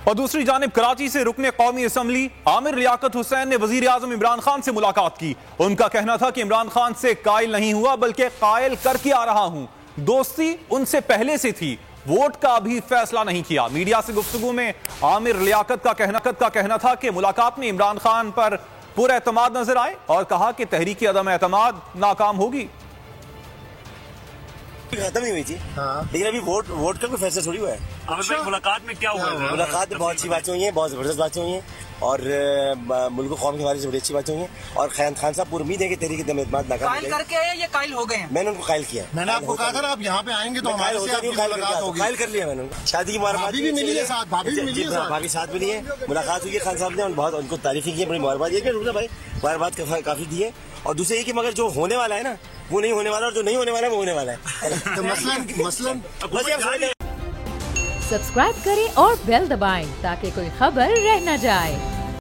और दूसरी जानिब कराची से रुकने कौमी असम्बली आमिर लियाकत हुसैन ने वजीर आजम इमरान खान से मुलाकात की। उनका कहना था कि इमरान खान से कायल नहीं हुआ बल्कि कायल करके आ रहा हूं। दोस्ती उनसे पहले से थी, वोट का अभी फैसला नहीं किया। मीडिया से गुफ्तगू में आमिर लियाकत का कहना था कि मुलाकात में इमरान खान पर पूरा एतमाद नजर आए और कहा कि तहरीक अदम एतमाद नाकाम होगी। खत्म ही हुई थी, लेकिन अभी वोट का कोई फैसला थोड़ी हुआ है। अच्छा? मुलाकात में क्या हुआ? मुलाकात में बहुत अच्छी बातें हुई हैं, बहुत जबरदस्त बातें हुई हैं और मुल्क कौम के हवाले से बड़ी अच्छी बातें हुई हैं। और खान साहब पूरी उम्मीद है कि तहरीक अदम एतमाद नाकाम कायल करके आए या कायल हो गए हैं? मैंने उनको कायल किया। मैंने आपको कहा था ना आप यहाँ पे आएंगे तो हमारे से आपकी मुलाकात होगी। कायल कर लिया मैंने उनको। शादी की मुबारकबाद भी मिली है साथ, भाभी भी मिली है साथ, भाभी साथ मिली है, मुलाकात हुई है खान साहब ने और बहुत उनको तारीफी की है, बड़ी मुबारकबाद ये भाई मुबारकबाद काफी दी है। और दूसरे ये कि मगर जो होने वाला है ना वो नहीं होने वाला और जो नहीं होने वाला है वो होने वाला है। तो मसलन सब्सक्राइब करें और बेल दबाएं ताकि कोई खबर रह न जाए।